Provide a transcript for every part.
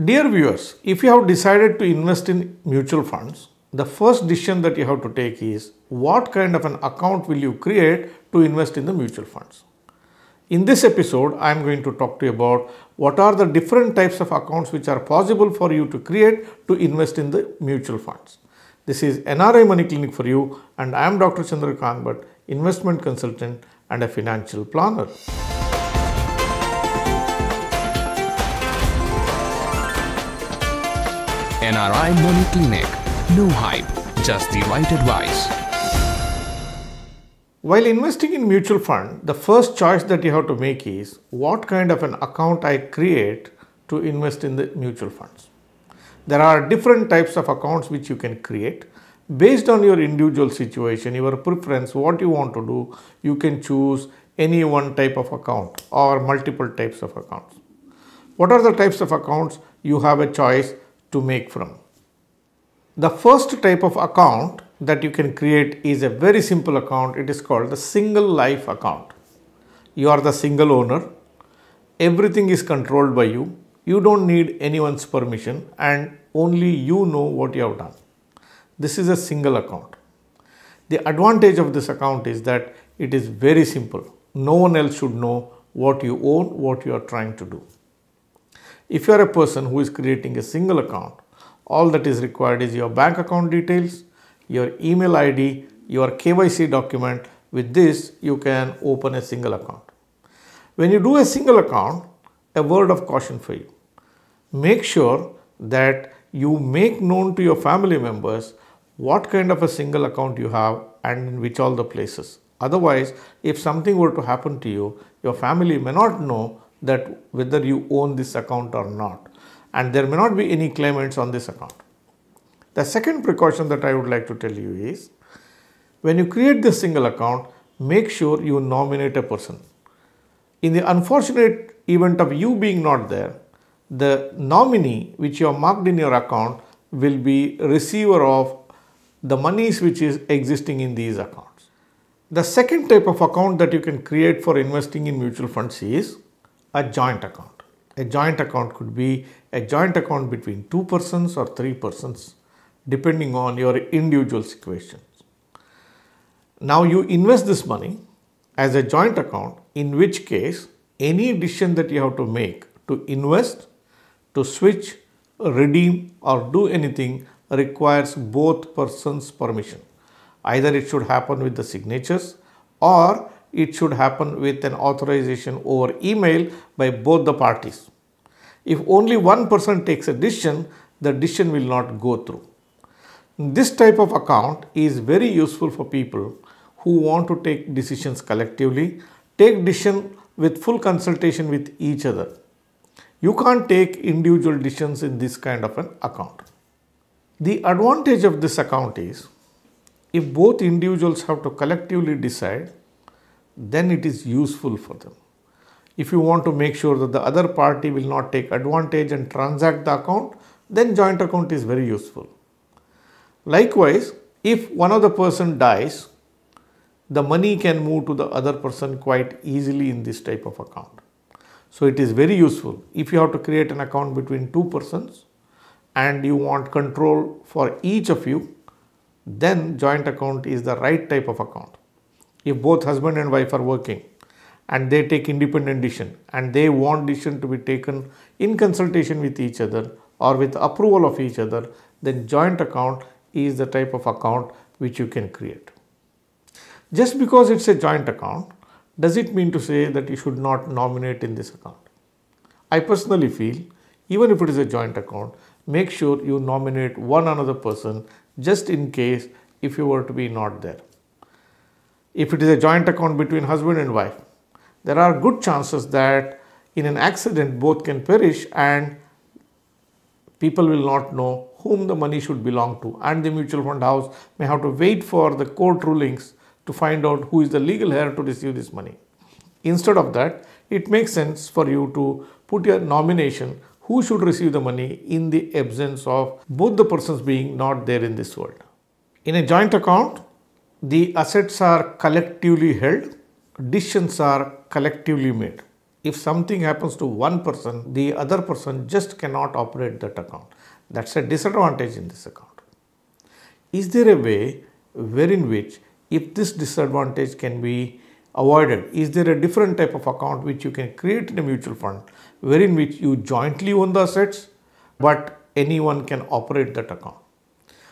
Dear viewers, if you have decided to invest in mutual funds, the first decision that you have to take is what kind of an account will you create to invest in the mutual funds. In this episode, I am going to talk to you about what are the different types of accounts which are possible for you to create to invest in the mutual funds. This is NRI Money Clinic for you, and I am Dr. Chandrakant Bhatt, investment consultant and a financial planner. NRI Money Clinic. No hype, just the right advice. While investing in mutual fund, the first choice that you have to make is what kind of an account I create to invest in the mutual funds. There are different types of accounts which you can create. Based on your individual situation, your preference, what you want to do, you can choose any one type of account or multiple types of accounts. What are the types of accounts you have a choice to make from? The first type of account that you can create is a very simple account. It is called the single life account. You are the single owner. Everything is controlled by you. You don't need anyone's permission and only you know what you have done. This is a single account. The advantage of this account is that it is very simple. No one else should know what you own, what you are trying to do. If you are a person who is creating a single account, all that is required is your bank account details, your email ID, your KYC document. With this, you can open a single account. When you do a single account, a word of caution for you. Make sure that you make known to your family members what kind of a single account you have and in which all the places. Otherwise, if something were to happen to you, your family may not know that whether you own this account or not, and there may not be any claimants on this account. The second precaution that I would like to tell you is, when you create this single account, make sure you nominate a person. In the unfortunate event of you being not there, the nominee which you have marked in your account will be receiver of the monies which is existing in these accounts. The second type of account that you can create for investing in mutual funds is a joint account. A joint account could be a joint account between two persons or three persons, depending on your individual situations. Now you invest this money as a joint account, in which case any decision that you have to make to invest, to switch, redeem or do anything requires both persons' permission. Either it should happen with the signatures or it should happen with an authorization over email by both the parties. If only one person takes a decision, the decision will not go through. This type of account is very useful for people who want to take decisions collectively, take decision with full consultation with each other. You can't take individual decisions in this kind of an account. The advantage of this account is, if both individuals have to collectively decide, then it is useful for them. If you want to make sure that the other party will not take advantage and transact the account, then joint account is very useful. Likewise, if one of the person dies, the money can move to the other person quite easily in this type of account. So it is very useful. If you have to create an account between two persons and you want control for each of you, then joint account is the right type of account. If both husband and wife are working and they take independent decision and they want decision to be taken in consultation with each other or with approval of each other, then joint account is the type of account which you can create. Just because it's a joint account, does it mean to say that you should not nominate in this account? I personally feel, even if it is a joint account, make sure you nominate one another person just in case if you were to be not there. If it is a joint account between husband and wife, there are good chances that in an accident both can perish and people will not know whom the money should belong to, and the mutual fund house may have to wait for the court rulings to find out who is the legal heir to receive this money. Instead of that, it makes sense for you to put your nomination who should receive the money in the absence of both the persons being not there in this world. In a joint account, the assets are collectively held, decisions are collectively made. If something happens to one person, the other person just cannot operate that account. That's a disadvantage in this account. Is there a way wherein which if this disadvantage can be avoided? Is there a different type of account which you can create in a mutual fund wherein which you jointly own the assets but anyone can operate that account?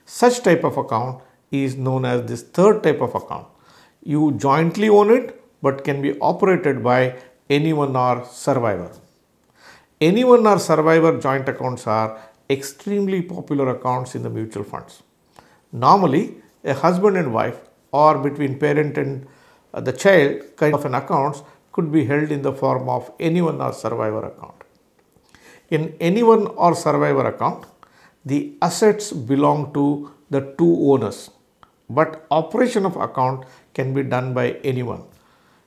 Such type of account is known as this third type of account. You jointly own it but can be operated by anyone or survivor. Anyone or survivor joint accounts are extremely popular accounts in the mutual funds. Normally, a husband and wife or between parent and the child kind of an accounts could be held in the form of anyone or survivor account. In anyone or survivor account, the assets belong to the two owners, but operation of account can be done by anyone.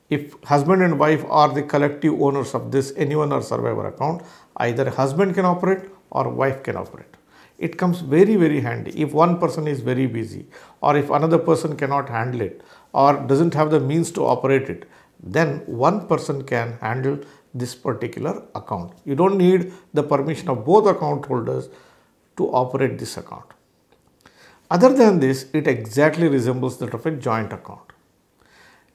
If husband and wife are the collective owners of this anyone or survivor account, either husband can operate or wife can operate. It comes very, very handy if one person is very busy or if another person cannot handle it or doesn't have the means to operate it, then one person can handle this particular account. You don't need the permission of both account holders to operate this account. Other than this, it exactly resembles that of a joint account.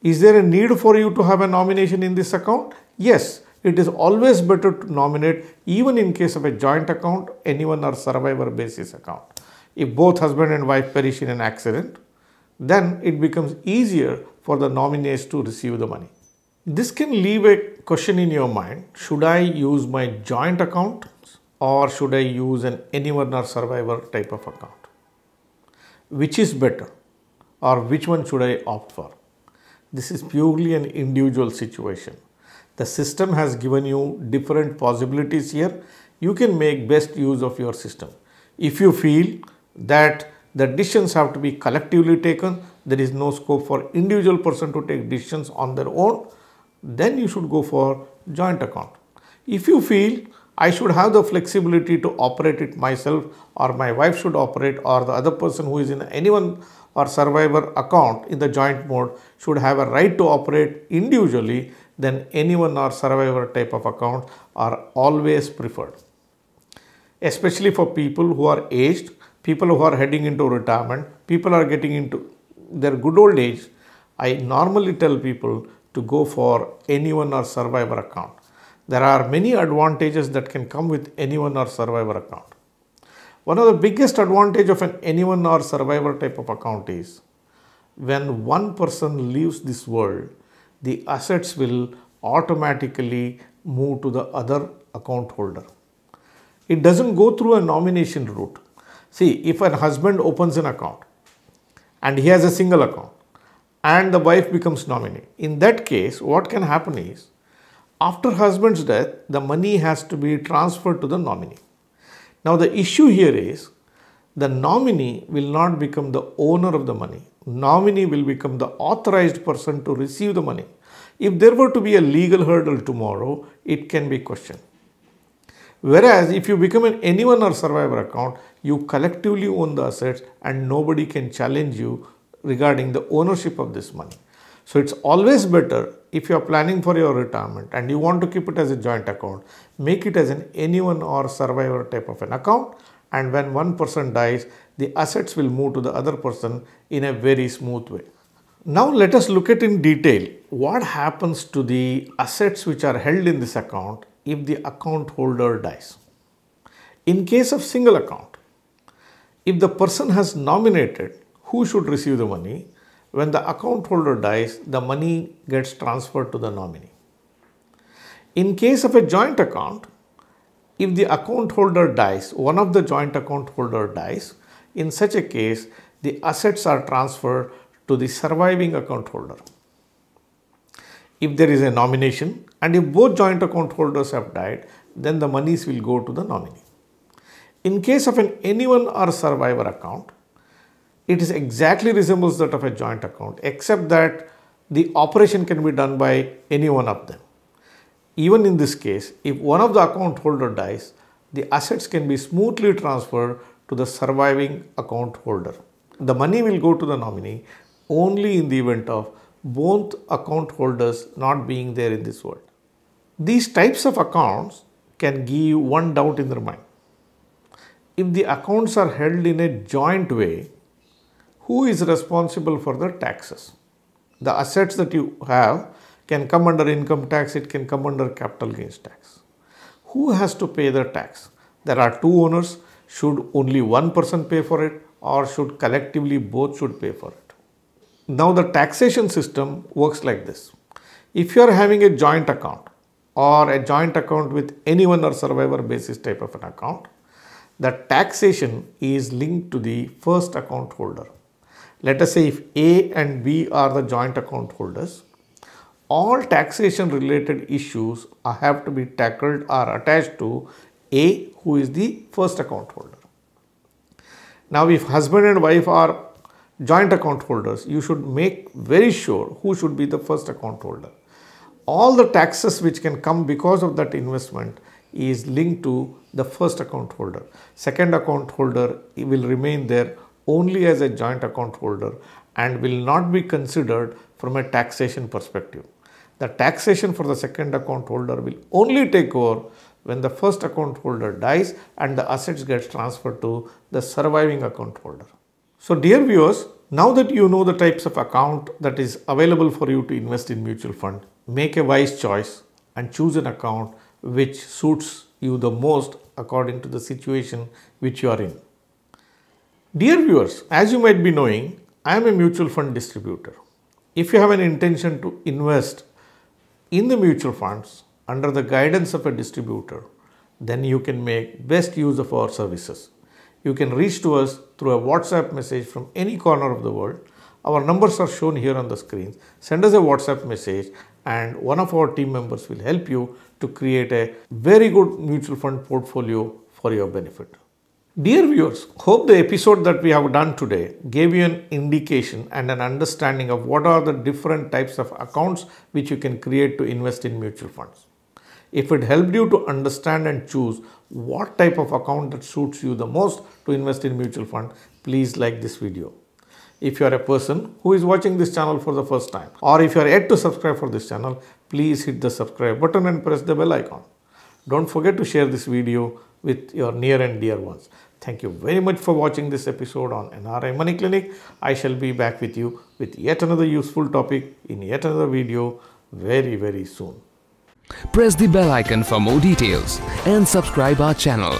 Is there a need for you to have a nomination in this account? Yes, it is always better to nominate even in case of a joint account, anyone or survivor basis account. If both husband and wife perish in an accident, then it becomes easier for the nominees to receive the money. This can leave a question in your mind. Should I use my joint account or should I use an anyone or survivor type of account? Which is better or which one should I opt for? This is purely an individual situation. The system has given you different possibilities here. You can make best use of your system. If you feel that the decisions have to be collectively taken, there is no scope for individual person to take decisions on their own, then you should go for joint account. If you feel I should have the flexibility to operate it myself or my wife should operate or the other person who is in anyone or survivor account in the joint mode should have a right to operate individually, then anyone or survivor type of account are always preferred. Especially for people who are aged, people who are heading into retirement, people are getting into their good old age, I normally tell people to go for anyone or survivor account. There are many advantages that can come with anyone or survivor account. One of the biggest advantage of an anyone or survivor type of account is when one person leaves this world, the assets will automatically move to the other account holder. It doesn't go through a nomination route. See, if an husband opens an account and he has a single account and the wife becomes nominee, in that case, what can happen is after husband's death, the money has to be transferred to the nominee. Now, the issue here is the nominee will not become the owner of the money. Nominee will become the authorized person to receive the money. If there were to be a legal hurdle tomorrow, it can be questioned. Whereas if you become an anyone or survivor account, you collectively own the assets and nobody can challenge you regarding the ownership of this money. So it's always better if you are planning for your retirement and you want to keep it as a joint account, make it as an anyone or survivor type of an account, and when one person dies, the assets will move to the other person in a very smooth way. Now let us look at in detail what happens to the assets which are held in this account if the account holder dies. In case of single account, if the person has nominated who should receive the money, when the account holder dies, the money gets transferred to the nominee. In case of a joint account, if the account holder dies, one of the joint account holder dies, in such a case, the assets are transferred to the surviving account holder. If there is a nomination and if both joint account holders have died, then the monies will go to the nominee. In case of an anyone or survivor account, it is exactly resembles that of a joint account, except that the operation can be done by any one of them. Even in this case, if one of the account holder dies, the assets can be smoothly transferred to the surviving account holder. The money will go to the nominee only in the event of both account holders not being there in this world. These types of accounts can give one doubt in their mind. If the accounts are held in a joint way, who is responsible for the taxes? The assets that you have can come under income tax, it can come under capital gains tax. Who has to pay the tax? There are two owners. Should only one person pay for it, or should collectively both should pay for it? Now the taxation system works like this. If you are having a joint account or a joint account with anyone or survivor basis type of an account, the taxation is linked to the first account holder. Let us say if A and B are the joint account holders, all taxation related issues have to be tackled or attached to A, who is the first account holder. Now if husband and wife are joint account holders, you should make very sure who should be the first account holder. All the taxes which can come because of that investment is linked to the first account holder. Second account holder will remain there only as a joint account holder and will not be considered from a taxation perspective. The taxation for the second account holder will only take over when the first account holder dies and the assets gets transferred to the surviving account holder. So dear viewers, now that you know the types of account that is available for you to invest in mutual fund, make a wise choice and choose an account which suits you the most according to the situation which you are in. Dear viewers, as you might be knowing, I am a mutual fund distributor. If you have an intention to invest in the mutual funds under the guidance of a distributor, then you can make best use of our services. You can reach to us through a WhatsApp message from any corner of the world. Our numbers are shown here on the screen. Send us a WhatsApp message and one of our team members will help you to create a very good mutual fund portfolio for your benefit. Dear viewers, hope the episode that we have done today gave you an indication and an understanding of what are the different types of accounts which you can create to invest in mutual funds. If it helped you to understand and choose what type of account that suits you the most to invest in mutual fund, please like this video. If you are a person who is watching this channel for the first time, or if you are yet to subscribe for this channel, please hit the subscribe button and press the bell icon. Don't forget to share this video with your near and dear ones. Thank you very much for watching this episode on NRI Money Clinic. I shall be back with you with yet another useful topic in yet another video very soon. Press the bell icon for more details and subscribe our channel.